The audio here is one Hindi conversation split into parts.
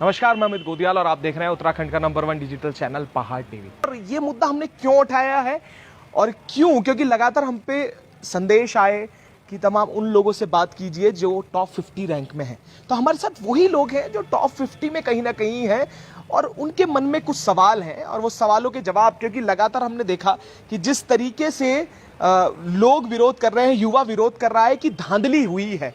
नमस्कार, मैं अमित गोदियाल और आप देख रहे हैं उत्तराखंड का नंबर 1 डिजिटल चैनल पहाड़ टीवी। और ये मुद्दा हमने क्यों उठाया है और क्यों? क्योंकि लगातार हम पे संदेश आए कि तमाम उन लोगों से बात कीजिए जो टॉप 50 रैंक में हैं। तो हमारे साथ वही लोग हैं जो टॉप 50 में कहीं ना कहीं हैं और उनके मन में कुछ सवाल हैं और वो सवालों के जवाब, क्योंकि लगातार हमने देखा कि जिस तरीके से लोग विरोध कर रहे हैं, युवा विरोध कर रहा है कि धांधली हुई है।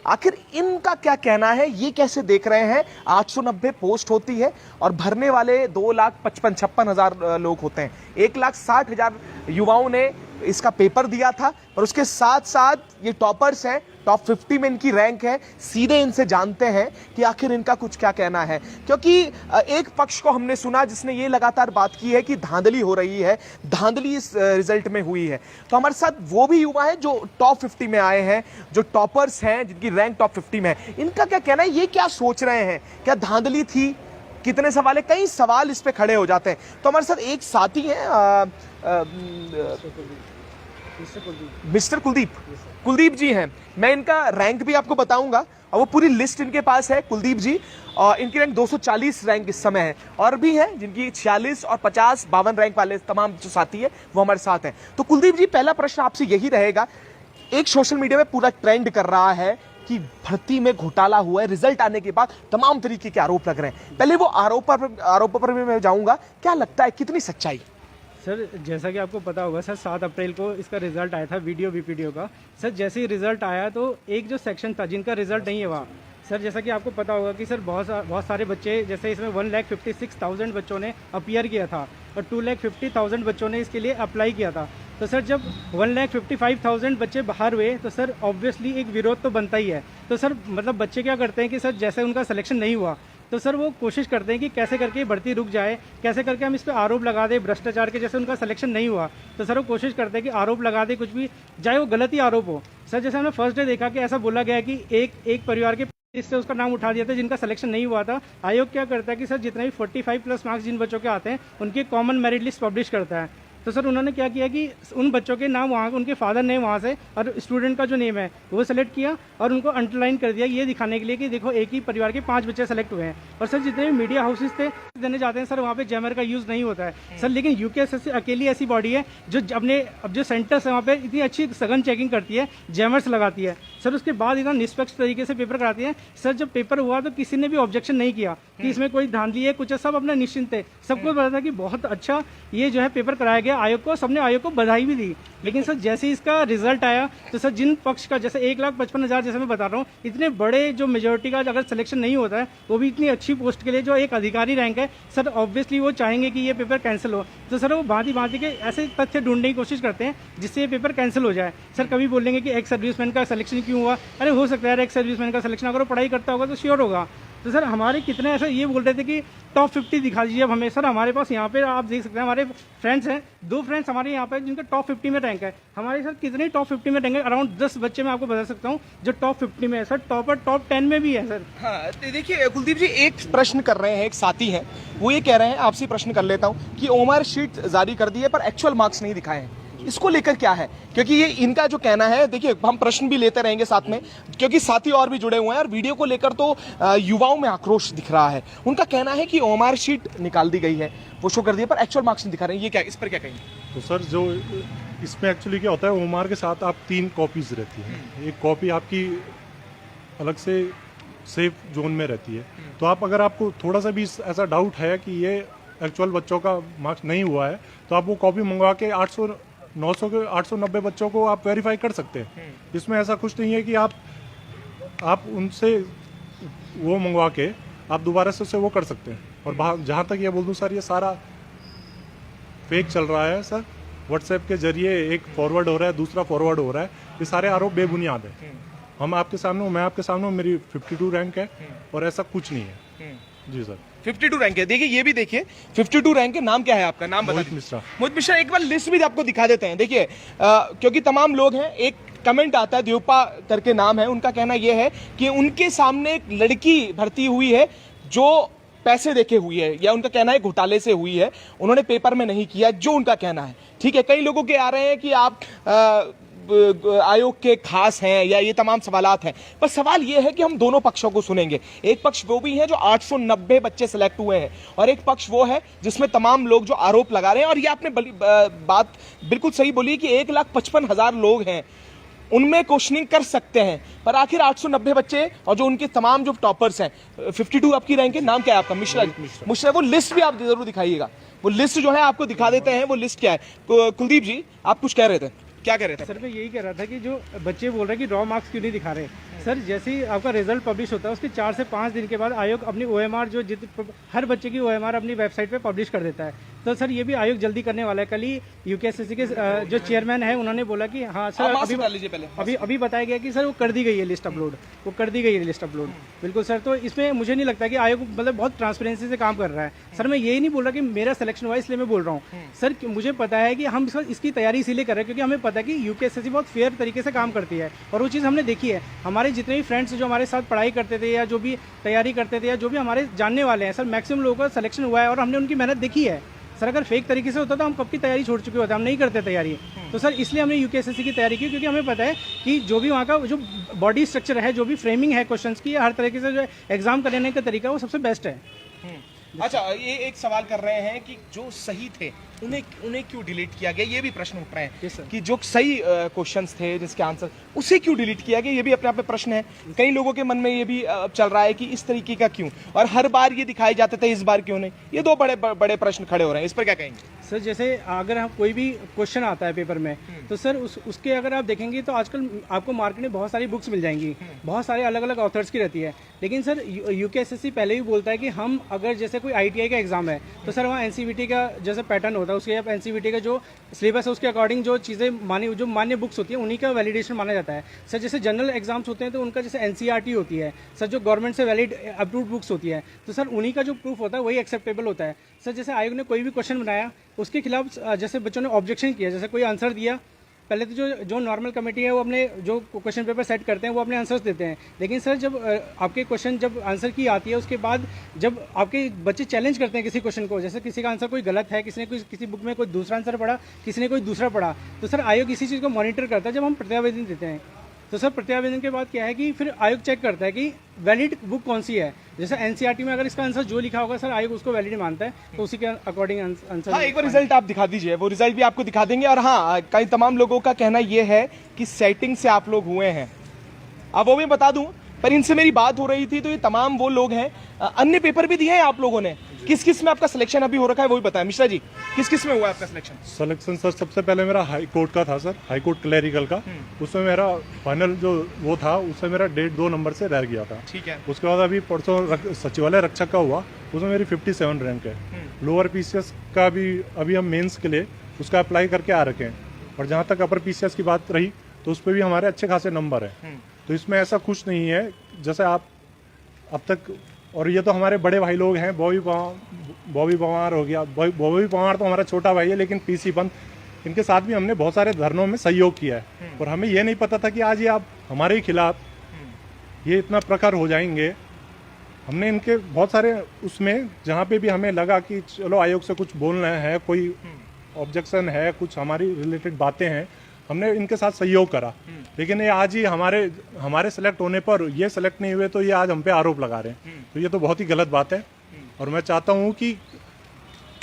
आखिर इनका क्या कहना है, ये कैसे देख रहे हैं? 890 पोस्ट होती है और भरने वाले 2,55,56,000 लोग होते हैं। 1,60,000 युवाओं ने इसका पेपर दिया था और उसके साथ साथ ये टॉपर्स हैं, टॉप 50 में इनकी रैंक है। सीधे इनसे जानते हैं कि आखिर इनका कुछ क्या कहना है, क्योंकि एक पक्ष को हमने सुना जिसने ये लगातार बात की है कि धांधली हो रही है, धांधली इस रिजल्ट में हुई है। तो हमारे साथ वो भी युवा हैं जो टॉप 50 में आए हैं, जो टॉपर्स हैं, जिनकी रैंक टॉप 50 में है। इनका क्या कहना है, ये क्या सोच रहे हैं? क्या धांधली थी? कितने सवाल है? कई सवाल इस पे खड़े हो जाते हैं। तो हमारे साथ एक साथी हैं, मिस्टर कुलदीप जी हैं। मैं इनका रैंक भी आपको बताऊंगा और वो पूरी लिस्ट इनके पास है। कुलदीप जी, इनकी रैंक 240 रैंक इस समय है। और भी हैं जिनकी 46 और 50, 52 रैंक वाले तमाम जो साथी है वो हमारे साथ हैं। तो कुलदीप जी, पहला प्रश्न आपसे यही रहेगा। एक सोशल मीडिया में पूरा ट्रेंड कर रहा है कि भर्ती में घोटाला हुआ है, रिजल्ट आने के बाद तमाम तरीके के आरोप लग रहे हैं। पहले वो आरोपों पर भी मैं जाऊंगा। क्या लगता है, कितनी सच्चाई? सर, जैसा कि आपको पता होगा सर, 7 अप्रैल को इसका रिजल्ट आया था वीडियो वीपीडीओ का। सर, जैसे ही रिजल्ट आया तो एक जो सेक्शन था जिनका रिजल्ट नहीं है वहाँ, सर जैसा कि आपको पता होगा कि सर बहुत सारे बच्चे, जैसे इसमें 1,56,000 बच्चों ने अपीयर किया था और 2,50,000 बच्चों ने इसके लिए अप्लाई किया था। तो सर जब 1,55,000 बच्चे बाहर हुए तो सर ऑब्वियसली एक विरोध तो बनता ही है। तो सर मतलब बच्चे क्या करते हैं कि सर जैसे उनका सिलेक्शन नहीं हुआ तो सर वो कोशिश करते हैं कि कैसे करके भर्ती रुक जाए, कैसे करके हम इस पर आरोप लगा दें भ्रष्टाचार के। जैसे उनका सिलेक्शन नहीं हुआ तो सर वो कोशिश करते हैं कि आरोप लगा दे, कुछ भी चाहे वो गलत ही आरोप हो। सर जैसे हमने फर्स्ट डे देखा कि ऐसा बोला गया कि एक परिवार के इससे उसका नाम उठा दिया था जिनका सिलेक्शन नहीं हुआ था। आयोग क्या करता है कि सर जितने भी 45+ मार्क्स जिन बच्चों के आते हैं उनके कॉमन मेरिट लिस्ट पब्लिश करता है। तो सर उन्होंने क्या किया कि उन बच्चों के नाम वहाँ, उनके फादर ने वहाँ से और स्टूडेंट का जो नेम है वो सेलेक्ट किया और उनको अंडरलाइन कर दिया, ये दिखाने के लिए कि देखो एक ही परिवार के 5 बच्चे सेलेक्ट हुए हैं। और सर जितने भी मीडिया हाउसेस थे देने जाते हैं सर, वहाँ पे जैमर का यूज़ नहीं होता है सर। लेकिन यूकेएसएससी अकेली ऐसी बॉडी है जो अब जो सेंटर्स है वहाँ पे इतनी अच्छी सघन चेकिंग करती है, जैमर्स लगाती है सर, उसके बाद इतना निष्पक्ष तरीके से पेपर कराती है। सर जब पेपर हुआ तो किसी ने भी ऑब्जेक्शन नहीं किया कि इसमें कोई धांधली है, कुछ है, सब अपना निश्चिंत थे। सबको पता था कि बहुत अच्छा ये जो है पेपर कराया गया। आयोग को, सबने आयोग को बधाई भी दी। लेकिन सर जैसे ही इसका रिजल्ट आया तो सर जिन पक्ष का, जैसे 1,55,000 जैसे मैं बता रहा हूँ, इतने बड़े जो मेजोरिटी का अगर सिलेक्शन नहीं होता है वो भी इतनी अच्छी पोस्ट के लिए जो एक अधिकारी रैंक है, सर ऑब्वियसली वो चाहेंगे कि ये पेपर कैंसिल हो। तो सर वो भांति के ऐसे तथ्य ढूंढने की कोशिश करते हैं जिससे ये पेपर कैंसिल हो जाए। सर कभी बोलेंगे कि एक्स सर्विसमैन का सिलेक्शन क्यों हुआ? अरे हो सकता है एक्स सर्विसमैन का सिलेक्शन, अगर वो पढ़ाई करता होगा तो श्योर होगा। तो सर हमारे कितने ऐसे ये बोल रहे थे कि टॉप 50 दिखा दीजिए अब हमें। सर हमारे पास यहाँ पे आप देख सकते हैं, हमारे फ्रेंड्स हैं, 2 फ्रेंड्स हमारे यहाँ पे जिनका टॉप 50 में रैंक है। हमारे सर कितने टॉप 50 में रैंक है? अराउंड 10 बच्चे मैं आपको बता सकता हूँ जो टॉप 50 में है सर। टॉपर टॉप 10 में भी है सर। हाँ, देखिए कुलदीप जी, एक प्रश्न कर रहे हैं, एक साथी हैं, वो ये कह रहे हैं, आपसे प्रश्न कर लेता हूँ कि ओमआर शीट जारी कर दी है पर एक्चुअल मार्क्स नहीं दिखाए हैं, इसको लेकर क्या है? क्योंकि ये इनका जो कहना है, देखिए हम प्रश्न भी लेते रहेंगे साथ में क्योंकि साथी और भी जुड़े हुए हैं और वीडियो को लेकर तो युवाओं में आक्रोश दिख रहा है। उनका कहना है कि ओमआर शीट निकाल दी गई है, वो शो कर दिया पर एक्चुअल मार्क्स नहीं दिखा रहे हैं। ये क्या, इस पर क्या कहेंगे? तो सर जो इसमें एक्चुअली क्या होता है, ओमआर के साथ आप 3 कॉपीज रहती हैं। एक कॉपी आपकी अलग से सेफ जोन में रहती है। तो आप अगर आपको थोड़ा सा भी ऐसा डाउट है कि ये एक्चुअल बच्चों का मार्क्स नहीं हुआ है तो आप वो कॉपी मंगवा के 890 बच्चों को आप वेरीफाई कर सकते हैं। इसमें ऐसा कुछ नहीं है कि आप उनसे वो मंगवा के आप दोबारा से वो कर सकते हैं। और जहाँ तक ये बोल दूँ सर, ये सारा फेक चल रहा है सर। व्हाट्सएप के जरिए एक फॉरवर्ड हो रहा है, दूसरा फॉरवर्ड हो रहा है। ये सारे आरोप बेबुनियाद है। मैं आपके सामने हूँ, मेरी 52 रैंक है और ऐसा कुछ नहीं है। जी सर, 52 रैंक है। देखिए ये भी देखिए 52 रैंक है। नाम क्या है आपका? नाम बता। मोहित मिश्रा। एक बार लिस्ट भी आपको दिखा देते हैं। देखिए क्योंकि तमाम लोग हैं, एक कमेंट आता है, द्योपा करके नाम है, उनका कहना यह है कि उनके सामने एक लड़की भर्ती हुई है जो पैसे देके हुई है, या उनका कहना है घोटाले से हुई है, उन्होंने पेपर में नहीं किया, जो उनका कहना है। ठीक है, कई लोगों के आ रहे हैं कि आप आयोग के खास हैं या ये तमाम सवालात हैं, पर सवाल ये है कि हम दोनों पक्षों को सुनेंगे। एक पक्ष वो भी है जो 890 बच्चे सिलेक्ट हुए हैं और एक पक्ष वो है जिसमें तमाम लोग जो आरोप लगा रहे हैं। और ये आपने बात बिल्कुल सही बोली कि 1,55,000 लोग हैं, उनमें क्वेश्चनिंग कर सकते हैं, पर आखिर 890 बच्चे और जो उनके तमाम जो टॉपर्स हैं, 52 आपकी रैंक है, नाम क्या है आपका? मिश्रा। वो लिस्ट भी आप जरूर दिखाइएगा, वो लिस्ट जो है आपको दिखा देते हैं, वो लिस्ट क्या है। कुलदीप जी, आप कुछ कह रहे थे, क्या कह रहे थे? सर मैं यही कह रहा था कि जो बच्चे बोल रहे हैं कि रॉ मार्क्स क्यों नहीं दिखा रहे, सर जैसे ही आपका रिजल्ट पब्लिश होता है उसके 4 से 5 दिन के बाद आयोग अपनी OMR जो हर बच्चे की OMR अपनी वेबसाइट पे पब्लिश कर देता है। तो सर ये भी आयोग जल्दी करने वाला है। कल ही UKSSC के जो चेयरमैन है उन्होंने बोला कि हाँ सर अभी बताया गया कि सर वो कर दी गई है लिस्ट अपलोड, वो कर दी गई है लिस्ट अपलोड। बिल्कुल सर, तो इसमें मुझे नहीं लगता कि आयोग मतलब बहुत ट्रांसपेरेंसी से काम कर रहा है। सर मैं यही नहीं बोल रहा कि मेरा सिलेक्शन हुआ इसलिए मैं बोल रहा हूँ सर, मुझे पता है कि हम इसकी तैयारी इसीलिए कर रहे हैं क्योंकि हमें पता है कि UKSSC बहुत फेयर तरीके से काम करती है और वो चीज़ हमने देखी है। हमारे जितने भी फ्रेंड्स जो हमारे साथ पढ़ाई करते थे या जो भी तैयारी करते थे या जो भी हमारे जानने वाले हैं सर, मैक्सिमम लोगों का सिलेक्शन हुआ है और हमने उनकी मेहनत देखी है। सर अगर फेक तरीके से होता तो हम कब की तैयारी छोड़ चुके होते, हम नहीं करते तैयारी। तो सर इसलिए हमने UKSSC की तैयारी की क्योंकि हमें पता है कि जो भी वहाँ का जो बॉडी स्ट्रक्चर है, जो भी फ्रेमिंग है क्वेश्चंस की, हर तरीके से जो एग्जाम करने का तरीका वो सबसे बेस्ट है। अच्छा, ये एक सवाल कर रहे हैं कि जो सही थे उन्हें क्यों डिलीट किया गया, ये भी प्रश्न उठ रहे हैं कि जो सही क्वेश्चंस थे जिसके आंसर उसे क्यों डिलीट किया गया, ये भी अपने आप में प्रश्न है। कई लोगों के मन में ये भी चल रहा है कि इस तरीके का क्यों, और हर बार ये दिखाए जाते थे, इस बार क्यों नहीं। ये दो बड़े प्रश्न खड़े हो रहे हैं, इस पर क्या कहेंगे? सर जैसे अगर हम कोई भी क्वेश्चन आता है पेपर में तो सर उसके अगर आप देखेंगे तो आजकल आपको मार्केट में बहुत सारी बुक्स मिल जाएंगी, बहुत सारे अलग अलग ऑथर्स की रहती है। लेकिन सर UKSSC पहले भी बोलता है कि हम अगर जैसे कोई ITI का एग्जाम है तो सर वहाँ NCVT का जैसे पैटर्न होता है, उसके आप NCVT का जो सिलेबस है उसके अकॉर्डिंग जो चीज़ें जो मान्य बुक्स होती है उन्हीं का वैलिडेशन माना जाता है। सर जैसे जनरल एग्जाम्स होते हैं तो उनका जैसे NCERT होती है सर, जो गवर्नमेंट से वैलिड अप्रूव्ड बुक्स होती है, तो सर उन्हीं का जो प्रूफ होता है वही एक्सेप्टेबल होता है। सर जैसे आयोग ने कोई भी क्वेश्चन बनाया उसके खिलाफ जैसे बच्चों ने ऑब्जेक्शन किया, जैसे कोई आंसर दिया, पहले तो जो नॉर्मल कमेटी है वो अपने जो क्वेश्चन पेपर सेट करते हैं वो अपने आंसर्स देते हैं। लेकिन सर जब आपके क्वेश्चन जब आंसर की आती है उसके बाद जब आपके बच्चे चैलेंज करते हैं किसी क्वेश्चन को, जैसे किसी का आंसर कोई गलत है, किसी बुक में कोई दूसरा आंसर पढ़ा, किसी ने कोई दूसरा पढ़ा, तो सर आयोग इसी चीज़ को मॉनिटर करता है जब हम प्रत्यावेदन देते हैं। तो सर प्रत्यावेदन के बाद क्या है कि फिर आयोग चेक करता है कि वैलिड बुक कौन सी है। जैसे NCERT में अगर इसका आंसर जो लिखा होगा सर आयोग उसको वैलिड मानता है, तो उसी के अकॉर्डिंग आंसर। हाँ, एक बार रिजल्ट आप दिखा दीजिए, वो रिजल्ट भी आपको दिखा देंगे। और हाँ, कई तमाम लोगों का कहना ये है कि सेटिंग से आप लोग हुए हैं। अब वो मैं बता दूं, पर इनसे मेरी बात हो रही थी तो ये तमाम वो लोग हैं, अन्य पेपर भी दिए हैं आप लोगों ने, किस किस में आपका सिलेक्शन अभी हो रखा है वो भी बताएं। मिश्रा जी, किस किस में हुआ आपका सिलेक्शन? सर सबसे पहले मेरा हाई कोर्ट का था सर, हाई कोर्ट क्लैरिकल का। उसमें मेरा फाइनल जो वो था उसमें मेरा 1.5-2 नंबर से रह गया था। ठीक है। उसके बाद अभी परसों सचिवालय रक्षक का हुआ, उसमें मेरी 57 रैंक है। लोअर PCS का भी अभी हम मेंस के लिए उसका अप्लाई करके आ रखे हैं, और जहाँ तक अपर PCS की बात रही तो उस पर भी हमारे अच्छे खासे नंबर है। तो इसमें ऐसा कुछ नहीं है जैसे आप अब तक, और ये तो हमारे बड़े भाई लोग हैं, बॉबी पवार हो गया, बॉबी पवार तो हमारा छोटा भाई है, लेकिन PC पंत, इनके साथ भी हमने बहुत सारे धरनों में सहयोग किया है। और हमें ये नहीं पता था कि आज ये आप हमारे ही खिलाफ ये इतना प्रखर हो जाएंगे। हमने इनके बहुत सारे उसमें जहाँ पे भी हमें लगा कि चलो आयोग से कुछ बोलना है, कोई ऑब्जेक्शन है, कुछ हमारी रिलेटेड बातें हैं, हमने इनके साथ सहयोग करा। लेकिन ये आज ही हमारे सेलेक्ट होने पर ये सेलेक्ट नहीं हुए तो ये आज हम पे आरोप लगा रहे हैं, तो ये तो बहुत ही गलत बात है। और मैं चाहता हूँ कि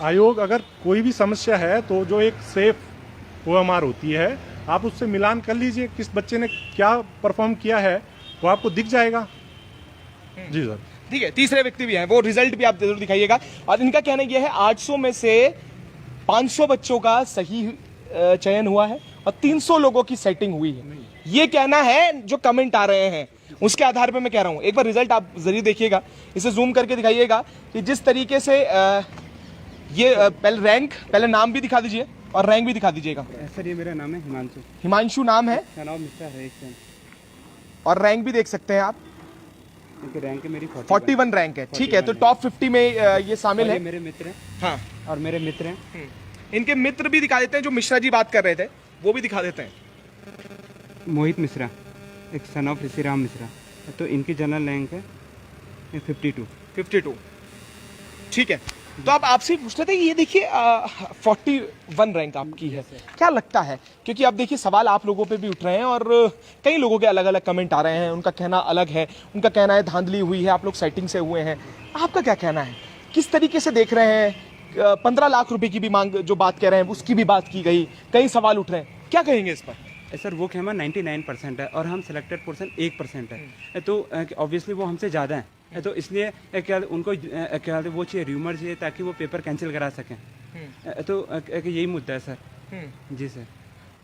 आयोग अगर कोई भी समस्या है तो जो एक सेफ OMR होती है आप उससे मिलान कर लीजिए, किस बच्चे ने क्या परफॉर्म किया है वो आपको दिख जाएगा। जी सर। ठीक है, तीसरे व्यक्ति भी हैं, वो रिजल्ट भी आप जरूर दिखाइएगा। और इनका कहना यह है 800 में से 500 बच्चों का सही चयन हुआ है और 300 लोगों की सेटिंग हुई है। ये कहना है जो कमेंट आ रहे हैं उसके आधार पे मैं कह रहा हूं। एक बार रिजल्ट आप जरूर देखिएगा, इसे जूम करके दिखाइएगा कि जिस तरीके से ये पहले नाम भी दिखा दीजिए और रैंक भी दिखा दीजिएगा। सर ये मेरा नाम है हिमांशु। हिमांशु नाम है, नाम मिश्रा है। और रैंक भी देख सकते हैं आप, रैंक है मेरी 41 रैंक है। ठीक है, तो टॉप 50 में ये शामिल है। मेरे मित्र हैं। हाँ, और मेरे मित्र हैं। इनके मित्र भी दिखा देते हैं, जो मिश्रा जी बात कर रहे थे वो भी दिखा देते हैं। मोहित मिश्रा, एक सन ऑफ ऋषि राम मिश्रा, तो इनकी जनरल रैंक है 52। ठीक है, तो आप आपसे पूछ रहे थे कि ये देखिए 41 रैंक आपकी है, क्या लगता है? क्योंकि अब देखिए सवाल आप लोगों पे भी उठ रहे हैं और कई लोगों के अलग अलग कमेंट आ रहे हैं, उनका कहना अलग है, उनका कहना है धांधली हुई है, आप लोग सेटिंग से हुए हैं। आपका क्या कहना है, किस तरीके से देख रहे हैं? 15 लाख रुपए की भी मांग जो बात कह रहे हैं उसकी भी बात की गई, कई सवाल उठ रहे हैं, क्या कहेंगे इस पर? सर वो कहना 99% है और हम सिलेक्टेड पर्सन 1% है, तो ऑब्वियसली वो हमसे ज़्यादा है, तो इसलिए क्या उनको क्या वो चाहिए, र्यूमर चाहिए ताकि वो पेपर कैंसिल करा सकें। तो यही मुद्दा है सर। जी सर,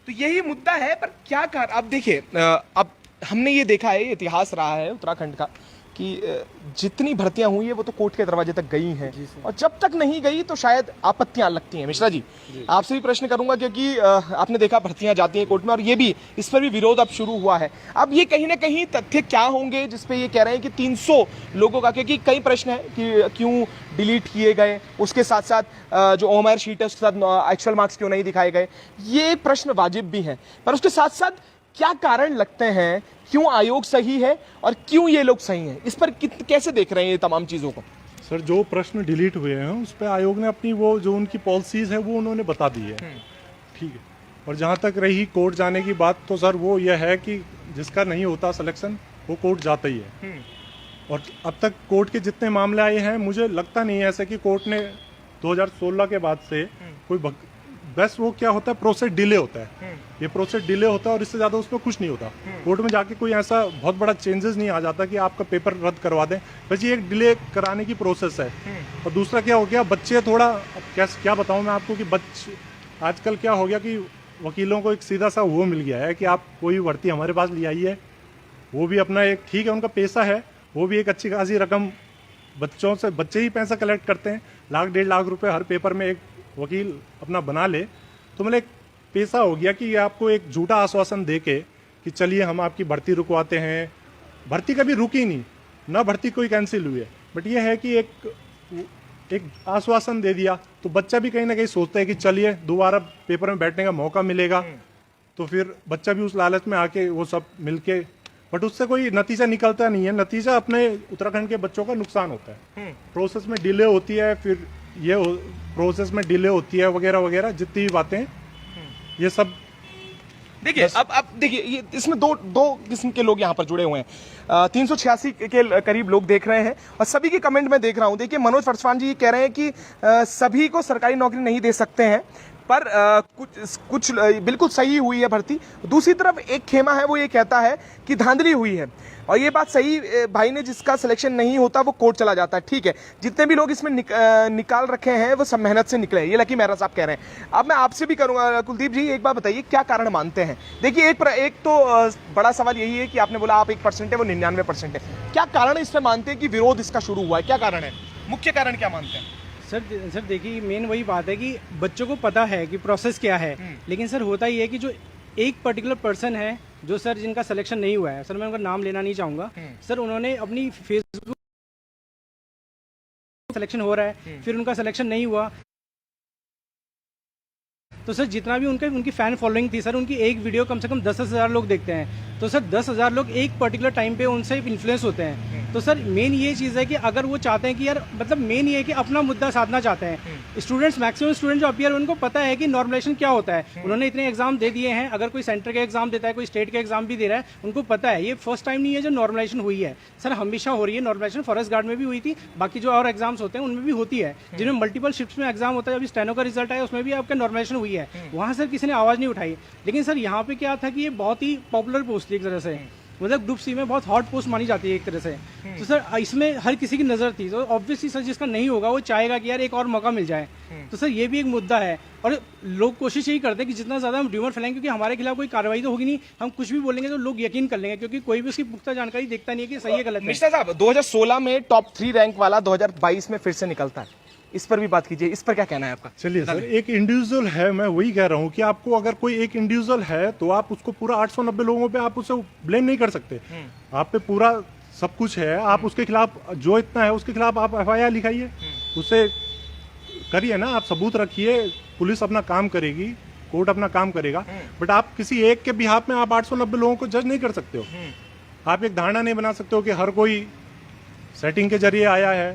तो यही मुद्दा है, पर क्या कर, अब देखिए अब हमने ये देखा है, इतिहास रहा है उत्तराखंड का कि जितनी भर्तियां हुई है वो तो कोर्ट के दरवाजे तक गई हैं, और जब तक नहीं गई तो शायद आपत्तियां लगती हैं। मिश्रा जी, आपसे भी प्रश्न करूंगा क्योंकि आपने देखा भर्तियां जाती हैं कोर्ट में और ये भी, इस पर भी विरोध अब शुरू हुआ है। अब ये कहीं ना कहीं तथ्य क्या होंगे जिसपे ये कह रहे हैं कि 300 लोगों का, क्योंकि कई प्रश्न है कि क्यों डिलीट किए गए, उसके साथ साथ जो ओएमआर शीट है उसके साथ एक्चुअल मार्क्स क्यों नहीं दिखाए गए, ये एक प्रश्न वाजिब भी है, पर उसके साथ साथ क्या कारण लगते हैं, क्यों आयोग सही है और क्यों ये लोग सही हैं, इस पर कैसे देख रहे हैं ये तमाम चीजों को? सर जो प्रश्न डिलीट हुए हैं उस पर आयोग ने अपनी वो जो उनकी पॉलिसीज है वो उन्होंने बता दी है, ठीक है। और जहाँ तक रही कोर्ट जाने की बात, तो सर वो यह है कि जिसका नहीं होता सिलेक्शन वो कोर्ट जाता ही है। और अब तक कोर्ट के जितने मामले आए हैं मुझे लगता नहीं है ऐसे कि कोर्ट ने 2016 के बाद से कोई बस वो क्या होता है, प्रोसेस डिले होता है, ये प्रोसेस डिले होता है और इससे ज़्यादा उसमें कुछ नहीं होता। कोर्ट में जाके कोई ऐसा बहुत बड़ा चेंजेस नहीं आ जाता कि आपका पेपर रद्द करवा दें, बस ये एक डिले कराने की प्रोसेस है। और दूसरा क्या हो गया, बच्चे थोड़ा क्या बताऊं मैं आपको कि बच्चे आजकल क्या हो गया कि वकीलों को एक सीधा सा वो मिल गया है कि आप कोई भर्ती हमारे पास ले आइए, वो भी अपना एक ठीक है उनका पैसा है, वो भी एक अच्छी खासी रकम बच्चों से, बच्चे ही पैसा कलेक्ट करते हैं, 1-1.5 लाख रुपए हर पेपर में एक वकील अपना बना ले, तो मतलब एक पैसा हो गया कि आपको एक झूठा आश्वासन दे के कि चलिए हम आपकी भर्ती रुकवाते हैं। भर्ती कभी रुकी नहीं ना, भर्ती कोई कैंसिल हुई है, बट ये है कि एक आश्वासन दे दिया तो बच्चा भी कहीं ना कहीं सोचता है कि चलिए दोबारा पेपर में बैठने का मौका मिलेगा, तो फिर बच्चा भी उस लालच में आके वो सब मिलके, बट उससे कोई नतीजा निकलता नहीं है। नतीजा अपने उत्तराखंड के बच्चों का नुकसान होता है, प्रोसेस में डिले होती है, फिर ये प्रोसेस में डिले होती है वगैरह वगैरह, जितनी भी बातें ये सब। देखिए अब देखिए ये इसमें दो किस्म के लोग यहाँ पर जुड़े हुए हैं। 386 के करीब लोग देख रहे हैं और सभी के कमेंट में देख रहा हूँ। देखिए मनोज फरसवान जी ये कह रहे हैं कि सभी को सरकारी नौकरी नहीं दे सकते हैं, पर कुछ बिल्कुल सही हुई है भर्ती। दूसरी तरफ एक खेमा है वो ये कहता है कि धांधली हुई है, और ये बात सही भाई ने, जिसका सिलेक्शन नहीं होता वो कोर्ट चला जाता है। ठीक है, जितने भी लोग इसमें निकाल रखे हैं वो सब मेहनत से निकले, ये लकी मेहरा साहब कह रहे हैं। अब मैं आपसे भी करूंगा, कुलदीप जी एक बात बताइए, क्या कारण मानते हैं? देखिए एक तो बड़ा सवाल यही है कि आपने बोला आप 1% है, वो 99% है, क्या कारण इस पर मानते हैं कि विरोध इसका शुरू हुआ है, क्या कारण है, मुख्य कारण क्या मानते हैं? सर देखिए मेन वही बात है कि बच्चों को पता है कि प्रोसेस क्या है, लेकिन सर होता ही है कि जो एक पर्टिकुलर पर्सन है जो सर जिनका सिलेक्शन नहीं हुआ है, सर मैं उनका नाम लेना नहीं चाहूँगा, सर उन्होंने अपनी फेसबुक सिलेक्शन हो रहा है, फिर उनका सिलेक्शन नहीं हुआ, तो सर जितना भी उनकी फैन फॉलोइंग थी सर, उनकी एक वीडियो कम से कम 10,000 लोग देखते हैं, तो सर 10,000 लोग एक पर्टिकुलर टाइम पे उनसे इन्फ्लुएंस होते हैं। तो सर मेन ये चीज़ है कि अगर वो चाहते हैं कि यार मतलब मेन ये है कि अपना मुद्दा साधना चाहते हैं स्टूडेंट्स, मैक्सिमम स्टूडेंट जो अपीयर उनको पता है कि नॉर्मलाइजेशन क्या होता है, उन्होंने इतने एग्जाम दे दिए हैं, अगर कोई सेंटर के एग्जाम देता है, कोई स्टेट के एग्जाम भी दे रहा है, उनको पता है ये फर्स्ट टाइम नहीं है जो नॉर्मलाइजेशन हुई है, सर हमेशा हो रही है नॉर्मलाइजेशन, फॉरेस्ट गार्ड में भी हुई थी, बाकी जो और एग्जाम्स होते हैं उनमें भी होती है, जिनमें मल्टीपल शिफ्ट्स में एग्जाम होता है। अभी स्टेनो का रिजल्ट आया उसमें भी आपका नॉर्मलाइजेशन हुई है, वहाँ सर किसी ने आवाज़ नहीं उठाई, लेकिन सर यहाँ पे क्या था कि ये बहुत ही पॉपुलर पोस्ट थी एक तरह से, मतलब ग्रुप सी में बहुत हॉट पोस्ट मानी जाती है एक तरह से, तो सर इसमें हर किसी की नज़र थी, तो ऑब्वियसली सर जिसका नहीं होगा वो चाहेगा कि यार एक और मौका मिल जाए, तो सर ये भी एक मुद्दा है। और लोग कोशिश यही करते हैं कि जितना ज़्यादा हम र्यूमर फैलाएंगे, क्योंकि हमारे खिलाफ कोई कार्रवाई तो होगी नहीं, हम कुछ भी बोलेंगे तो लोग यकीन कर लेंगे, क्योंकि कोई भी उसकी पुख्ता जानकारी देखता नहीं है कि सही है गलत है। मिश्रा साहब 2016 में टॉप 3 रैंक वाला 2022 में फिर से निकलता है, इस पर भी बात कीजिए, इस पर क्या कहना है आपका? चलिए सर, एक इंडिविजुअल है, मैं वही कह रहा हूँ कि आपको अगर कोई एक इंडिविजुअल है तो आप उसको पूरा 890 लोगों पे आप उसे ब्लेम नहीं कर सकते, आप पे पूरा सब कुछ है, आप उसके खिलाफ जो इतना है उसके खिलाफ आप FIR लिखाइए, उसे करिए ना, आप सबूत रखिए, पुलिस अपना काम करेगी, कोर्ट अपना काम करेगा, बट आप किसी एक के बिहाफ में आप 890 लोगों को जज नहीं कर सकते हो। आप एक धारणा नहीं बना सकते हो कि हर कोई सेटिंग के जरिए आया है,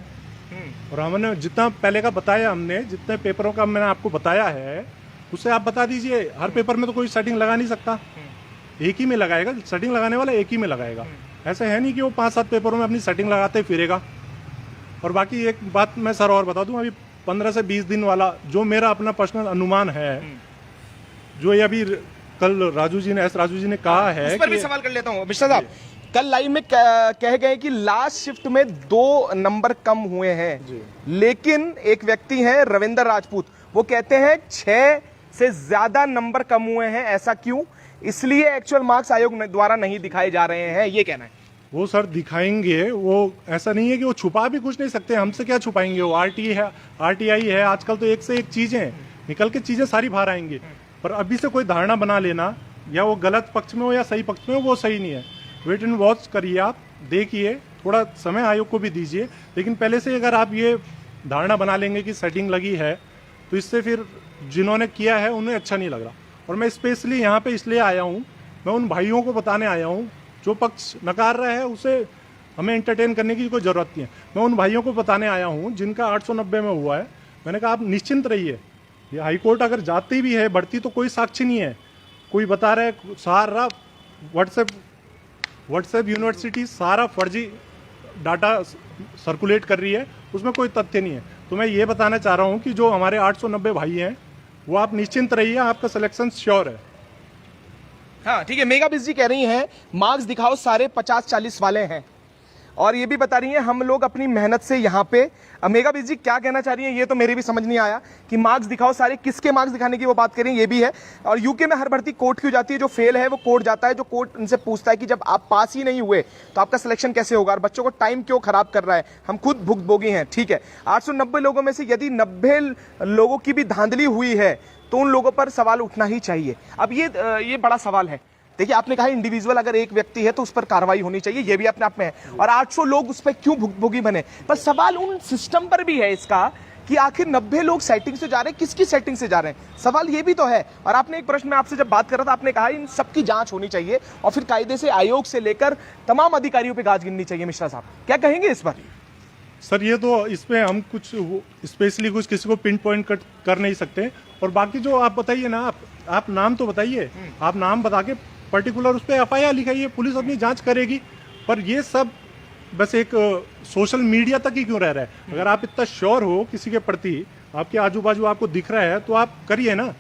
और हमने जितना पहले का बताया, हमने जितने पेपरों का मैंने आपको बताया है उससे आप बता दीजिए। हर पेपर में तो कोई सेटिंग लगा नहीं सकता, एक ही में लगाएगा, सेटिंग लगाने वाला एक ही में लगाएगा। ऐसा है नहीं कि वो 5-7 पेपरों में अपनी सेटिंग लगाते फिरेगा। और बाकी एक बात मैं सर और बता दूं, अभी 15 से 20 दिन वाला जो मेरा अपना पर्सनल अनुमान है, जो ये अभी कल राजू जी ने कहा है, उस पर भी सवाल कर लेता हूँ मिश्रा साहब। कल लाइव में कह गए कि लास्ट शिफ्ट में 2 नंबर कम हुए हैं, लेकिन एक व्यक्ति हैं रविंद्र राजपूत, वो कहते हैं 6 से ज्यादा नंबर कम हुए हैं। ऐसा क्यों? इसलिए एक्चुअल मार्क्स आयोग द्वारा नहीं दिखाए जा रहे हैं, ये कहना है। वो सर दिखाएंगे, वो ऐसा नहीं है कि वो छुपा भी कुछ नहीं सकते, हमसे क्या छुपाएंगे। वो आरटीआई है, आजकल तो एक से एक चीजें निकल के चीजें सारी बाहर आएंगी। पर अभी से कोई धारणा बना लेना, या वो गलत पक्ष में हो या सही पक्ष में हो, वो सही नहीं है। वेट एंड वॉच करिए, आप देखिए, थोड़ा समय आयोग को भी दीजिए। लेकिन पहले से अगर आप ये धारणा बना लेंगे कि सेटिंग लगी है, तो इससे फिर जिन्होंने किया है उन्हें अच्छा नहीं लग रहा। और मैं स्पेशली यहाँ पे इसलिए आया हूँ, मैं उन भाइयों को बताने आया हूँ जो पक्ष नकार रहा है, उसे हमें एंटरटेन करने की कोई ज़रूरत नहीं है। मैं उन भाइयों को बताने आया हूँ जिनका 890 में हुआ है। मैंने कहा आप निश्चिंत रहिए, ये हाईकोर्ट अगर जाती भी है बढ़ती तो कोई साक्षी नहीं है। कोई बता रहा है सारा व्हाट्सएप यूनिवर्सिटी सारा फर्जी डाटा सर्कुलेट कर रही है, उसमें कोई तथ्य नहीं है। तो मैं ये बताना चाह रहा हूँ कि जो हमारे 890 भाई हैं, वो आप निश्चिंत रहिए, आपका सिलेक्शन श्योर है। हाँ ठीक है, मेगा बिजी कह रही हैं मार्क्स दिखाओ, सारे 50-40 वाले हैं, और ये भी बता रही हैं हम लोग अपनी मेहनत से यहाँ पे। मेगा बिजी क्या कहना चाह रही हैं ये तो मेरे भी समझ नहीं आया कि मार्क्स दिखाओ सारे, किसके मार्क्स दिखाने की वो बात कर रही हैं, ये भी है। और यूके में हर भर्ती कोर्ट क्यों जाती है? जो फेल है वो कोर्ट जाता है, जो कोर्ट उनसे पूछता है कि जब आप पास ही नहीं हुए तो आपका सिलेक्शन कैसे होगा, और बच्चों को टाइम क्यों खराब कर रहा है, हम खुद भुगतभोगी हैं। ठीक है, 890 लोगों में से यदि 90 लोगों की भी धांधली हुई है तो उन लोगों पर सवाल उठना ही चाहिए। अब ये बड़ा सवाल है। देखिए, आपने कहा इंडिविजुअल अगर एक व्यक्ति है तो उस पर कार्रवाई होनी चाहिए, ये भी अपने आप में है, और 800 लोग उस पर क्यों भुगतभोगी बने। पर सवाल उन सिस्टम पर भी है इसका कि आखिर 90 लोग सेटिंग से जा रहे हैं, किसकी सेटिंग से जा रहे हैं, सवाल ये भी तो है। और आपने एक प्रश्न में आपसे जब बात कर रहा था, आपने कहा इन सबकी जांच होनी चाहिए और फिर कायदे से आयोग से लेकर तमाम अधिकारियों पर गाज गिननी चाहिए। मिश्रा साहब क्या कहेंगे इस पर? सर ये तो इसमें हम कुछ स्पेशली कुछ किसी को पिन पॉइंट कर नहीं सकते। और बाकी जो आप बताइए ना, आप नाम तो बताइए, आप नाम बता के पर्टिकुलर उस पर FIR लिखाइए, पुलिस अपनी जांच करेगी। पर ये सब बस एक सोशल मीडिया तक ही क्यों रह रहा है? अगर आप इतना श्योर हो किसी के प्रति, आपके आजू बाजू आपको दिख रहा है, तो आप करिए ना,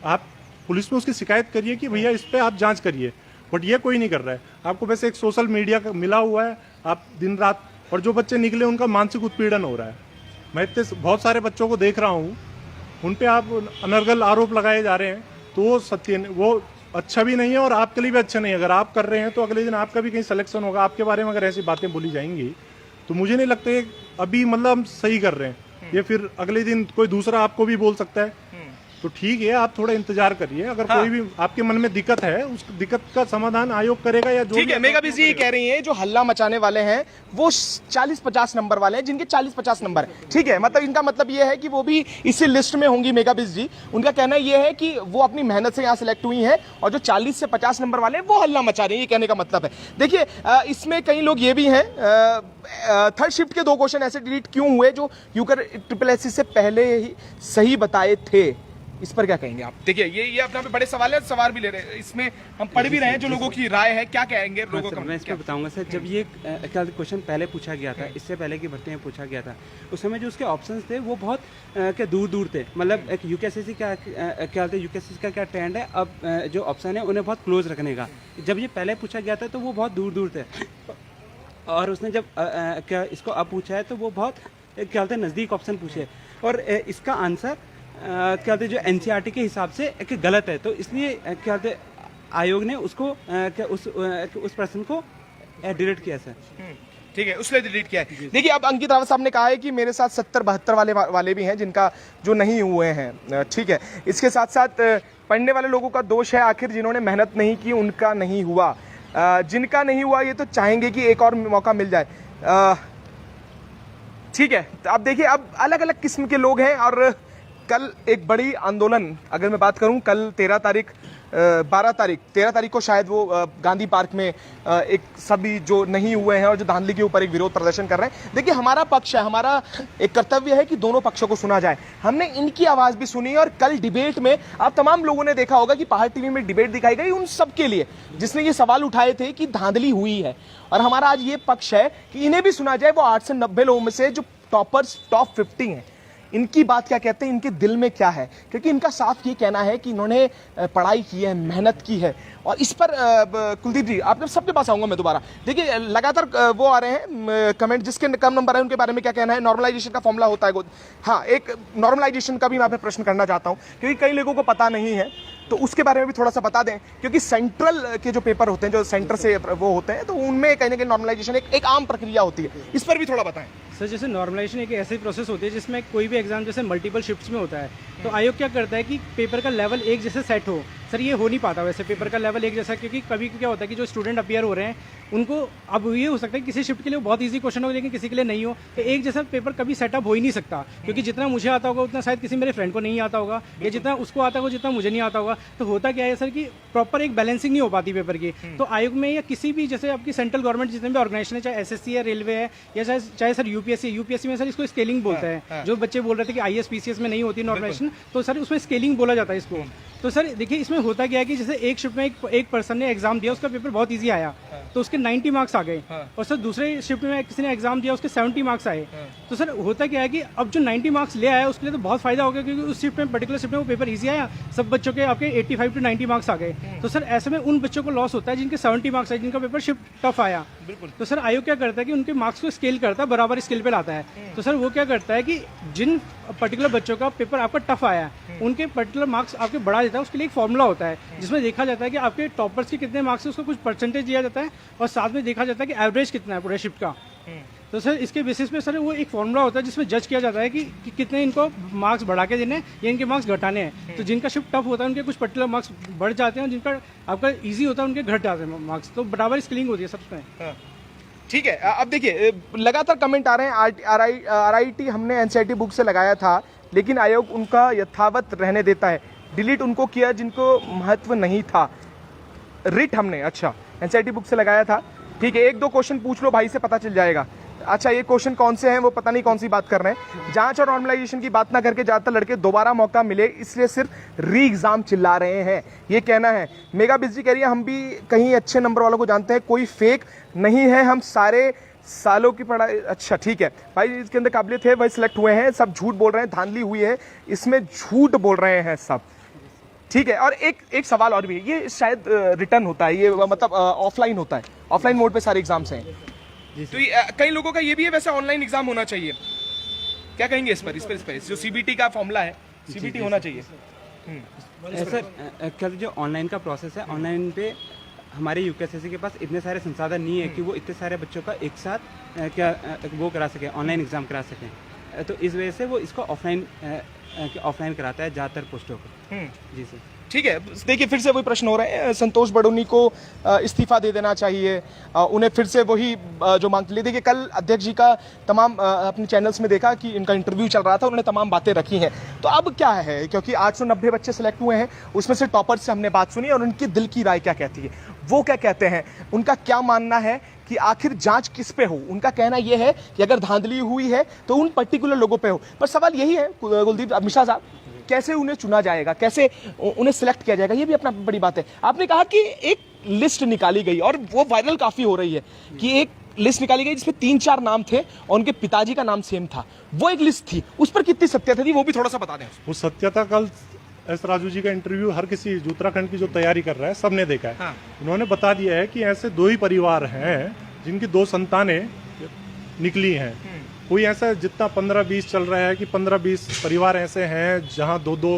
आप पुलिस में उसकी शिकायत करिए कि भैया इस पर आप जांच करिए। बट ये कोई नहीं कर रहा है। आपको वैसे एक सोशल मीडिया का मिला हुआ है, आप दिन रात, और जो बच्चे निकले उनका मानसिक उत्पीड़न हो रहा है। मैं इतने बहुत सारे बच्चों को देख रहा हूँ, उन पे आप अनर्गल आरोप लगाए जा रहे हैं, तो वो सत्य वो अच्छा भी नहीं है और आपके लिए भी अच्छा नहीं है। अगर आप कर रहे हैं तो अगले दिन आपका भी कहीं सिलेक्शन होगा, आपके बारे में अगर ऐसी बातें बोली जाएंगी तो मुझे नहीं लगता अभी मतलब हम सही कर रहे हैं। ये फिर अगले दिन कोई दूसरा आपको भी बोल सकता है। तो ठीक है, आप थोड़ा इंतजार करिए। अगर कोई भी आपके मन में दिक्कत है, उस दिक्कत का समाधान आयोग करेगा या जो। ठीक है, मेगा बिजी कह रही हैं जो हल्ला मचाने वाले हैं वो 40-50 नंबर वाले हैं, जिनके 40-50 नंबर है। ठीक है, मतलब इनका मतलब ये है कि वो भी इसी लिस्ट में होंगी। मेगा बिजी उनका कहना ये है कि वो अपनी मेहनत से यहाँ सिलेक्ट हुई हैं, और जो 40 से 50 नंबर वाले हैं वो हल्ला मचा रहे हैं, ये कहने का मतलब है। देखिए, इसमें कई लोग ये भी हैं, थर्ड शिफ्ट के 2 क्वेश्चन ऐसे डिलीट क्यों हुए जो यूकर SSC से पहले ही सही बताए थे, इस पर क्या कहेंगे आप? देखिए, ये अपने आप में बड़े सवाल है, सवाल भी ले रहे हैं, इसमें हम पढ़ भी रहे हैं जो लोगों की राय है, क्या कहेंगे लोगों का? मैं इसमें बताऊंगा सर, जब ये क्वेश्चन पहले पूछा गया था, इससे पहले की भर्ती में पूछा गया था, उस समय जो उसके ऑप्शंस थे वो बहुत क्या दूर थे। मतलब एक यूकेएसएससी का क्या ट्रेंड है, अब जो ऑप्शन है उन्हें बहुत क्लोज रखने का। जब ये पहले पूछा गया था तो वो बहुत दूर थे, और उसने जब क्या इसको अब पूछा है तो वो बहुत क्या कहते हैं नज़दीक ऑप्शन पूछे, और इसका आंसर क्या कहते हैं जो NCERT के हिसाब से गलत है। तो इसलिए क्या कहते हैं आयोग ने उसको उस प्रश्न को डिलीट किया सर। ठीक है, उसने डिलीट किया है। देखिए, अब अंकित रावत साहब ने कहा है कि मेरे साथ 70-72 वाले भी हैं जिनका जो नहीं हुए हैं। ठीक है, इसके साथ साथ पढ़ने वाले लोगों का दोष है, आखिर जिन्होंने मेहनत नहीं की उनका नहीं हुआ, जिनका नहीं हुआ ये तो चाहेंगे कि एक और मौका मिल जाए। ठीक है, तो अब देखिए, अब अलग अलग किस्म के लोग हैं, और कल एक बड़ी आंदोलन, अगर मैं बात करूं, कल 13 तारीख 12 तारीख 13 तारीख को शायद वो गांधी पार्क में एक सभी जो नहीं हुए हैं और जो धांधली के ऊपर एक विरोध प्रदर्शन कर रहे हैं। देखिए हमारा पक्ष है, हमारा एक कर्तव्य है कि दोनों पक्षों को सुना जाए। हमने इनकी आवाज भी सुनी और कल डिबेट में आप तमाम लोगों ने देखा होगा कि पहाड़ टीवी में डिबेट दिखाई गई उन सब के लिए जिसने ये सवाल उठाए थे कि धांधली हुई है। और हमारा आज ये पक्ष है कि इन्हें भी सुना जाए, वो 8 से 90 लोगों में से जो टॉपर्स टॉप 50 हैं, इनकी बात क्या कहते हैं, इनके दिल में क्या है। क्योंकि इनका साफ ये कहना है कि इन्होंने पढ़ाई की है, मेहनत की है। और इस पर कुलदीप जी आपके सबके पास आऊंगा मैं दोबारा। देखिए लगातार वो आ रहे हैं कमेंट, जिसके कम नंबर है उनके बारे में क्या कहना है। नॉर्मलाइजेशन का फॉर्मूला होता है हाँ, एक नॉर्मलाइजेशन का भी मैं आपसे प्रश्न करना चाहता हूं क्योंकि कई लोगों को पता नहीं है, तो उसके बारे में भी थोड़ा सा बता दें। क्योंकि सेंट्रल के जो पेपर होते हैं, जो सेंटर से वो होते हैं, तो उनमें कहीं ना कहीं नॉर्मलाइजेशन एक आम प्रक्रिया होती है। इस पर भी थोड़ा बताएं सर। जैसे नॉर्मलाइजेशन एक ऐसी प्रोसेस होती है जिसमें कोई भी एग्जाम जैसे मल्टीपल शिफ्ट्स में होता है, तो आयोग क्या करता है कि पेपर का लेवल एक जैसे सेट हो। सर ये हो नहीं पाता वैसे पेपर का लेवल एक जैसा, क्योंकि कभी क्या होता है कि जो स्टूडेंट अपियर हो रहे हैं उनको अब ये हो सकता है किसी शिफ्ट के लिए बहुत इजी क्वेश्चन हो लेकिन किसी के लिए नहीं हो, तो एक जैसा पेपर कभी सेटअप हो ही नहीं सकता। क्योंकि जितना मुझे आता होगा उतना शायद किसी मेरे फ्रेंड को नहीं आता होगा, या जितना उसको आता होगा जितना मुझे नहीं आता होगा। तो होता क्या है सर कि प्रॉपर एक बैलेंसिंग नहीं हो पाती पेपर की। तो आयोग में या किसी भी जैसे आपकी सेंट्रल गवर्नमेंट जितने भी ऑर्गेनाइजेशन है, चाहे एसएससी है, रेलवे है, या चाहे सर यूपीएससी में सर इसको स्केलिंग बोलते हैं। जो बच्चे बोल रहे थे कि आईएएस पीसीएस में नहीं होती नॉर्मलाइजेशन, तो सर उसमें स्केलिंग बोला जाता है इसको। तो सर देखिए इसमें होता क्या है कि जैसे एक शिफ्ट में एक पर्सन ने एग्जाम दिया, उसका पेपर बहुत ईजी आया तो उसके 90 मार्क्स आ गए, और सर दूसरे शिफ्ट में किसी ने एग्जाम दिया उसके 70 मार्क्स आए। तो सर होता क्या है कि अब जो 90 मार्क्स ले आया उसके लिए तो बहुत फायदा हो गया, क्योंकि उस शिफ्ट में पर्टिकुलर शिफ्ट में वो पेपर ईजी आया, सब बच्चों के आपके 85 to 90 मार्क्स आ गए। तो सर ऐसे में उन बच्चों को लॉस होता है जिनके 70 मार्क्स आए, जिनका पेपर शिफ्ट टफ आया। तो सर आयोग क्या करता है कि उनके मार्क्स को स्केल करता है, बराबर स्केल पे लाता है। तो सर वो क्या करता है कि जिन पर्टिकुलर बच्चों का पेपर आपका टफ आया उनके पर्टिकुलर मार्क्स आपके बढ़ा देता है। उसके लिए एक फॉर्मूला होता है जिसमें देखा जाता है कि आपके टॉपर्स के कितने मार्क्स है, उसका कुछ परसेंटेज दिया जाता है, और साथ में देखा जाता है कि एवरेज कितना है पूरे शिफ्ट का। तो सर इसके बेसिस पे सर वो एक फॉर्मूला होता है जिसमें जज किया जाता है कि कितने इनको मार्क्स बढ़ा के देने या इनके मार्क्स घटाने हैं। तो जिनका शिफ्ट टफ होता है उनके कुछ पर्टिकुलर मार्क्स बढ़ जाते हैं, और जिनका आपका ईजी होता है उनके घट जाते हैं मार्क्स। तो बराबर स्केलिंग होती है सबसे। ठीक है। अब देखिए लगातार कमेंट आ रहे हैं। आरआईटी हमने एनसीईआरटी बुक से लगाया था लेकिन आयोग उनका यथावत रहने देता है, डिलीट उनको किया जिनको महत्व नहीं था। रिट हमने अच्छा एनसीईआरटी बुक से लगाया था, ठीक है। 1-2 क्वेश्चन पूछ लो भाई से, पता चल जाएगा। अच्छा ये क्वेश्चन कौन से हैं वो पता नहीं कौन सी बात कर रहे हैं। जांच और नॉर्मलाइजेशन की बात ना करके ज्यादातर लड़के दोबारा मौका मिले इसलिए सिर्फ री एग्जाम चिल्ला रहे हैं, ये कहना है। मेगा बिजली कह रही है हम भी कहीं अच्छे नंबर वालों को जानते हैं, कोई फेक नहीं है, हम सारे सालों की पढ़ाई। अच्छा ठीक है भाई, इसके अंदर काबिलियत है, वही सिलेक्ट हुए हैं, सब झूठ बोल रहे हैं, धांधली हुई है, इसमें झूठ बोल रहे हैं सब, ठीक है। और एक सवाल और भी है, ये शायद रिटर्न होता है, ये मतलब ऑफलाइन होता है, ऑफलाइन मोड पे सारे एग्जाम्स हैं। तो कई लोगों का ये भी है वैसे ऑनलाइन एग्जाम होना चाहिए, क्या कहेंगे इस पर जो सीबीटी का फॉर्मूला है, सीबीटी होना चाहिए। सर क्या जो ऑनलाइन का प्रोसेस है, ऑनलाइन पे हमारे यूकेएसएससी के पास इतने सारे संसाधन नहीं है कि वो इतने सारे बच्चों का एक साथ क्या वो करा सके, ऑनलाइन एग्जाम करा सकें। तो इस वजह से वो इसको ऑफलाइन कराता है ज़्यादातर पोस्टों को। जी सर ठीक है। देखिए फिर से वही प्रश्न हो रहे हैं, संतोष बडोनी को इस्तीफा दे देना चाहिए, उन्हें फिर से वही जो मांग ली। देखिए कल अध्यक्ष जी का तमाम अपने चैनल्स में देखा कि इनका इंटरव्यू चल रहा था, उन्होंने तमाम बातें रखी हैं। तो अब क्या है, क्योंकि 890 बच्चे सेलेक्ट हुए हैं, उसमें से टॉपर से हमने बात सुनी और उनके दिल की राय क्या कहती है, वो क्या कहते हैं, उनका क्या मानना है कि आखिर जांच किस पे हो। उनका कहना यह है कि अगर धांधली हुई है तो उन पर्टिकुलर लोगों पे हो। पर सवाल यही है कुलदीप मिश्रा साहब, कैसे उन्हें चुना जाएगा, कैसे उन्हें सिलेक्ट किया जाएगा, ये भी अपना बड़ी बात है। आपने कहा कि एक लिस्ट निकाली गई और वो वायरल काफी हो रही है कि एक लिस्ट निकाली गई जिसमें 3-4 नाम थे और उनके पिताजी का नाम सेम था, वो एक लिस्ट थी, उस पर कितनी सत्यता थी वो भी थोड़ा सा बता दें। वो सत्यता कल एस राजू जी का इंटरव्यू हर किसी उत्तराखंड की जो तैयारी कर रहा है सबने देखा है। हाँ। उन्होंने बता दिया है कि ऐसे 2 ही परिवार हैं जिनकी 2 संतानें निकली हैं। कोई ऐसा जितना 15-20 चल रहा है कि 15-20 परिवार ऐसे हैं जहां 2-2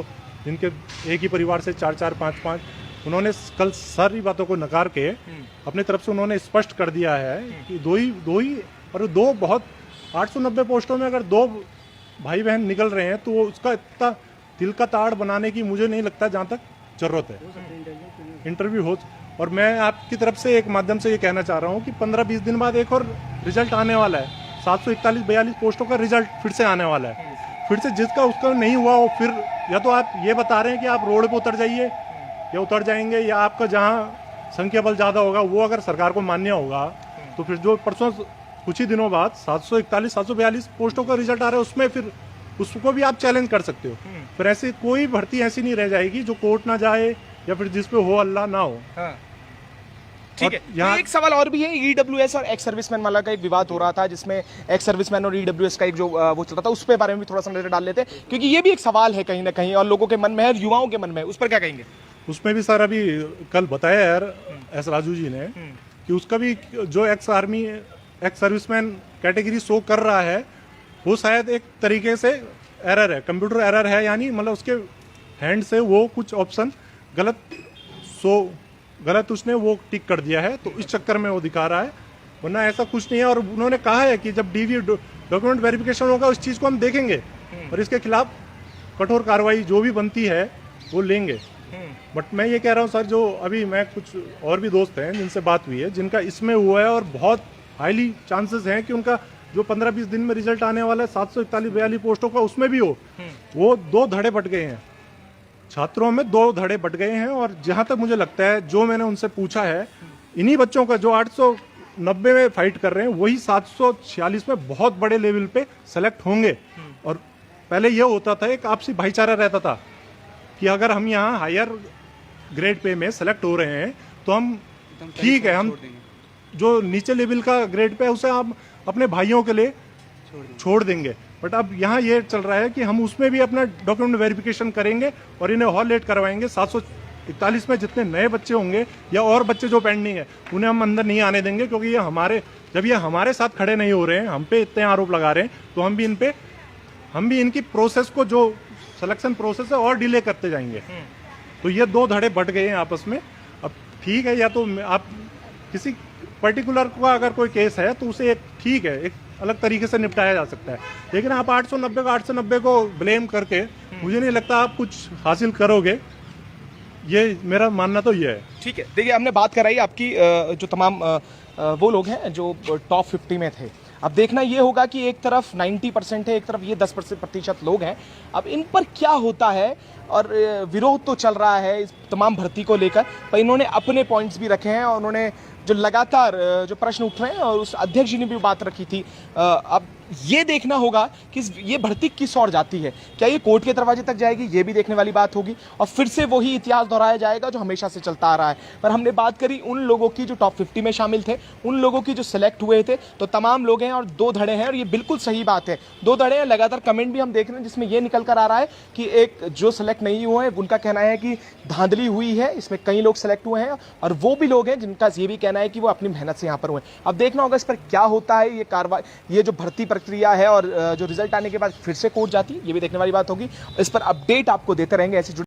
जिनके एक ही परिवार से 4-4 5-5। उन्होंने कल सारी बातों को नकार के अपनी तरफ से उन्होंने स्पष्ट कर दिया है कि दो ही और 2 बहुत 890 पोस्टों में अगर 2 भाई बहन निकल रहे हैं तो उसका इतना दिल का ताड़ बनाने की मुझे नहीं लगता जहाँ तक जरूरत है। इंटरव्यू हो, और मैं आपकी तरफ से एक माध्यम से ये कहना चाह रहा हूँ कि 15-20 दिन बाद एक और रिजल्ट आने वाला है, 741-42 पोस्टों का रिजल्ट फिर से आने वाला है। फिर से जिसका उसका नहीं हुआ वो फिर या तो आप ये बता रहे हैं कि आप रोड पे उतर जाइए या उतर जाएंगे, या आपका जहाँ संख्या बल ज़्यादा होगा वो अगर सरकार को मान्य होगा तो फिर जो परसों कुछ ही दिनों बाद 741 742 पोस्टों का रिजल्ट आ रहा है उसमें फिर उसको भी आप चैलेंज कर सकते हो। फिर ऐसी कोई भर्ती ऐसी नहीं रह जाएगी जो कोर्ट ना जाए या फिर जिसपे हो अल्लाह ना हो। ठीक है। यहाँ तो एक सवाल और भी है, ईडब्ल्यूएस और एक्स सर्विसमैन वाला का एक विवाद हो रहा था जिसमें एक्स सर्विसमैन और ईडब्ल्यूएस का एक जो वो चल रहा था, उस पे बारे में भी थोड़ा सा नजर डाल लेते हैं, क्योंकि ये भी एक सवाल है कहीं ना कहीं और लोगों के मन में है और युवाओं के मन में है, उस पर क्या कहेंगे? उसमें भी सर अभी कल बताया यार एस राजू जी ने कि उसका भी जो ex army ex serviceman category show कर रहा है वो शायद एक तरीके से एरर है, कंप्यूटर एरर है, यानी मतलब उसके हैंड से वो कुछ ऑप्शन गलत उसने वो टिक कर दिया है, तो इस चक्कर में वो दिखा रहा है, वरना ऐसा कुछ नहीं है। और उन्होंने कहा है कि जब डीवी डॉक्यूमेंट वेरिफिकेशन होगा उस चीज़ को हम देखेंगे और इसके खिलाफ कठोर कार्रवाई जो भी बनती है वो लेंगे। बट मैं ये कह रहा हूँ सर, जो अभी मैं कुछ और भी दोस्त हैं जिनसे बात हुई है जिनका इसमें हुआ है और बहुत हाईली चांसेस हैं कि उनका जो 15-20 दिन में रिजल्ट आने वाला है 741-42 पोस्टों का उसमें भी हो, वो 2 धड़े बट गए हैं, छात्रों में 2 धड़े बट गए हैं। और जहां तक मुझे लगता है, जो मैंने उनसे पूछा है, इन्हीं बच्चों का जो 890 में फाइट कर रहे हैं वही 746 में बहुत बड़े लेवल पे सेलेक्ट होंगे। और पहले ये होता था, एक आपसी भाईचारा रहता था कि अगर हम यहाँ हायर ग्रेड पे में सेलेक्ट हो रहे हैं तो हम ठीक है, हम जो नीचे लेवल का ग्रेड पे है उसे हम अपने भाइयों के लिए छोड़ देंगे। बट अब यहाँ ये चल रहा है कि हम उसमें भी अपना डॉक्यूमेंट वेरिफिकेशन करेंगे और इन्हें हॉल लेट करवाएंगे। 741 में जितने नए बच्चे होंगे या और बच्चे जो पेंडिंग है उन्हें हम अंदर नहीं आने देंगे, क्योंकि जब ये हमारे साथ खड़े नहीं हो रहे हैं, हम पे इतने आरोप लगा रहे हैं, तो हम भी इनकी प्रोसेस को, जो सिलेक्शन प्रोसेस है, और डिले करते जाएंगे। तो ये 2 धड़े बट गए हैं आपस में। अब ठीक है, या तो आप किसी पर्टिकुलर का अगर कोई केस है तो उसे ठीक है, एक अलग तरीके से निपटाया जा सकता है, लेकिन आप 890 को ब्लेम करके मुझे नहीं लगता आप कुछ हासिल करोगे। ये मेरा मानना तो ये है। ठीक है, देखिए हमने बात कराई आपकी जो तमाम वो लोग हैं जो टॉप 50 में थे। अब देखना ये होगा कि एक तरफ 90% है, एक तरफ ये 10% लोग हैं। अब इन पर क्या होता है, और विरोध तो चल रहा है इस तमाम भर्ती को लेकर, पर इन्होंने अपने पॉइंट्स भी रखे हैं और उन्होंने जो लगातार जो प्रश्न उठ रहे हैं, और उस अध्यक्ष जी ने भी बात रखी थी। अब ये देखना होगा कि ये भर्ती किस ओर जाती है, क्या ये कोर्ट के दरवाजे तक जाएगी, ये भी देखने वाली बात होगी, और फिर से वही इतिहास दोहराया जाएगा जो हमेशा से चलता आ रहा है। पर हमने बात करी उन लोगों की जो टॉप 50 में शामिल थे, उन लोगों की जो सिलेक्ट हुए थे, तो तमाम लोग हैं और 2 धड़े हैं, और ये बिल्कुल सही बात है, 2 धड़े हैं। लगातार कमेंट भी हम देख रहे हैं जिसमें ये निकल कर आ रहा है कि एक जो सिलेक्ट नहीं हुए हैं उनका कहना है कि धांधली हुई है, इसमें कई लोग सिलेक्ट हुए हैं, और वो भी लोग हैं जिनका ये भी कहना है कि वो अपनी मेहनत से यहाँ पर हुए। अब देखना होगा इस पर क्या होता है, ये कार्रवाई, ये जो भर्ती प्रक्रिया है और जो रिजल्ट आने के बाद फिर से कोर्ट जाती है, ये भी देखने वाली बात होगी। इस पर अपडेट आपको देते रहेंगे ऐसी